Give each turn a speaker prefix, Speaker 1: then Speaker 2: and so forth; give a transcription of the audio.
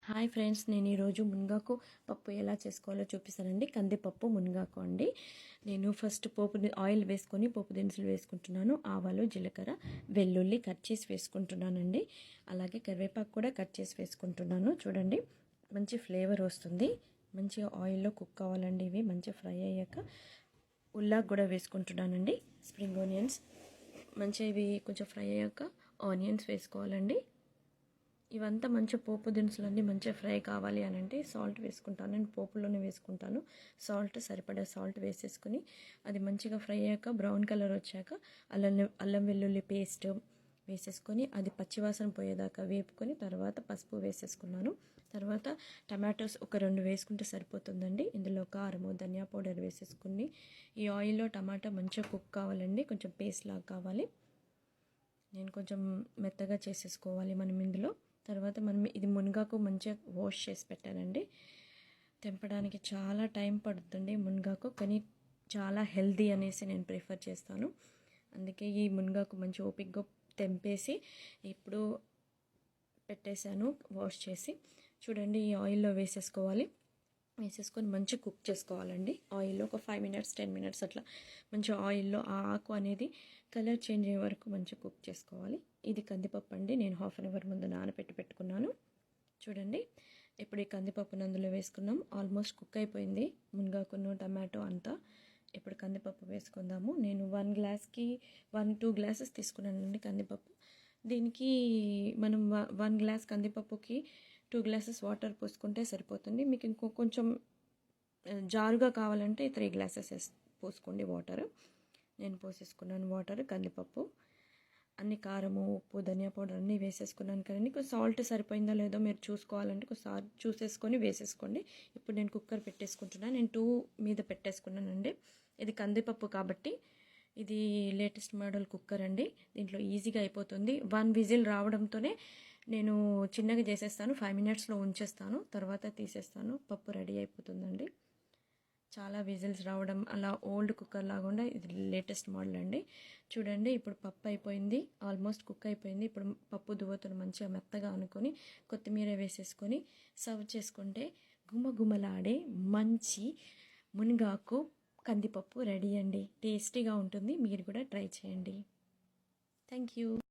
Speaker 1: Hi friends, నేను ఈరోజు మునగాకు పప్పు ఎలా చేసుకోవాలో చూపిస్తానండి. కందిపప్పు మునగాకు అండి. నేను ఫస్ట్ ఆయిల్ వేసుకొని పోపు దినుసులు వేసుకుంటున్నాను. ఆవాలు, జీలకర్ర, వెల్లుల్లి కట్ చేసి వేసుకుంటున్నానండి. అలాగే కరివేపాకు కూడా కట్ చేసి వేసుకుంటున్నాను. చూడండి, మంచి ఫ్లేవర్ వస్తుంది. మంచిగా ఆయిల్లో కుక్ అవ్వాలండి. ఇవి మంచిగా ఫ్రై అయ్యాక ఉల్లాకు కూడా వేసుకుంటున్నానండి. స్ప్రింగ్ ఆనియన్స్ మంచిగా ఇవి కొంచెం ఫ్రై అయ్యాక ఆనియన్స్ వేసుకోవాలండి. ఇవంతా మంచిగా పోపు దినుసులన్నీ మంచిగా ఫ్రై కావాలి అని అంటే సాల్ట్ వేసుకుంటాను. నేను పోపులోనే వేసుకుంటాను. సరిపడా సాల్ట్ వేసేసుకుని అది మంచిగా ఫ్రై అయ్యాక బ్రౌన్ కలర్ వచ్చాక అల్లం వెల్లుల్లి పేస్ట్ వేసేసుకొని అది పచ్చివాసన పోయేదాకా వేపుకొని తర్వాత పసుపు వేసేసుకున్నాను. తర్వాత టమాటోస్ ఒక 2 వేసుకుంటే సరిపోతుందండి. ఇందులో కారము, ధనియా పౌడర్ వేసేసుకుని ఈ ఆయిల్లో టమాటా మంచిగా కుక్ కావాలండి. కొంచెం పేస్ట్ లాగా కావాలి. నేను కొంచెం మెత్తగా చేసేసుకోవాలి మనం ఇందులో. తర్వాత మనం ఇది మునగాకు మంచిగా వాష్ చేసి పెట్టానండి. తెంపడానికి చాలా టైం పడుతుంది మునగాకు, కానీ చాలా హెల్దీ అనేసి నేను ప్రిఫర్ చేస్తాను. అందుకే ఈ మునగాకు మంచి ఓపిక్గా తెంపేసి ఇప్పుడు పెట్టేశాను వాష్ చేసి. చూడండి, ఈ ఆయిల్లో వేసేసుకొని మంచిగా కుక్ చేసుకోవాలండి. ఆయిల్లో ఒక 5 మినిట్స్ 10 మినిట్స్ అట్లా మంచిగా ఆయిల్లో ఆ ఆకు అనేది కలర్ చేంజ్ అయ్యే వరకు మంచిగా కుక్ చేసుకోవాలి. ఇది కందిపప్పు అండి. నేను హాఫ్ అన్ అవర్ ముందు పెట్టుకున్నాను. చూడండి, ఇప్పుడు ఈ కందిపప్పును అందులో వేసుకున్నాం. ఆల్మోస్ట్ కుక్ అయిపోయింది మునగాకును టమాటో అంతా. ఇప్పుడు కందిపప్పు వేసుకుందాము. నేను 1 గ్లాస్కి 1-2 గ్లాసెస్ తీసుకున్నానండి కందిపప్పు. దీనికి మనం 1 గ్లాస్ కందిపప్పుకి 2 గ్లాసెస్ వాటర్ పోసుకుంటే సరిపోతుంది. మీకు ఇంకో కొంచెం జారుగా కావాలంటే 3 గ్లాసెస్ పోసుకోండి వాటర్. నేను పోసేసుకున్నాను వాటర్. కందిపప్పు అన్ని కారము, ఉప్పు, ధనియా పౌడర్ అన్నీ వేసేసుకున్నాను కదండి. కొంచెం సాల్ట్ సరిపోయిందో లేదో మీరు చూసుకోవాలంటే ఒకసారి చూసేసుకొని వేసేసుకోండి. ఇప్పుడు నేను కుక్కర్ పెట్టేసుకుంటున్నాను. నేను 2 మీద పెట్టేసుకున్నానండి. ఇది కందిపప్పు కాబట్టి ఇది లేటెస్ట్ మోడల్ కుక్కర్ అండి. దీంట్లో ఈజీగా అయిపోతుంది. 1 విజిల్ రావడంతోనే నేను చిన్నగా చేసేస్తాను. 5 మినిట్స్లో ఉంచేస్తాను, తర్వాత తీసేస్తాను. పప్పు రెడీ అయిపోతుందండి. చాలా విజిల్స్ రావడం అలా ఓల్డ్ కుక్కర్ లాగా ఇది లేటెస్ట్ మోడల్ అండి. చూడండి, ఇప్పుడు పప్పు అయిపోయింది, ఆల్మోస్ట్ కుక్ అయిపోయింది. ఇప్పుడు పప్పు దువ్వతను మంచిగా మెత్తగా అనుకొని కొత్తిమీర వేసేసుకొని సర్వ్ చేసుకుంటే గుమగుమలాడే మంచి మునగాకు కందిపప్పు రెడీ అండి. టేస్టీగా ఉంటుంది. మీరు కూడా ట్రై చేయండి. Thank you.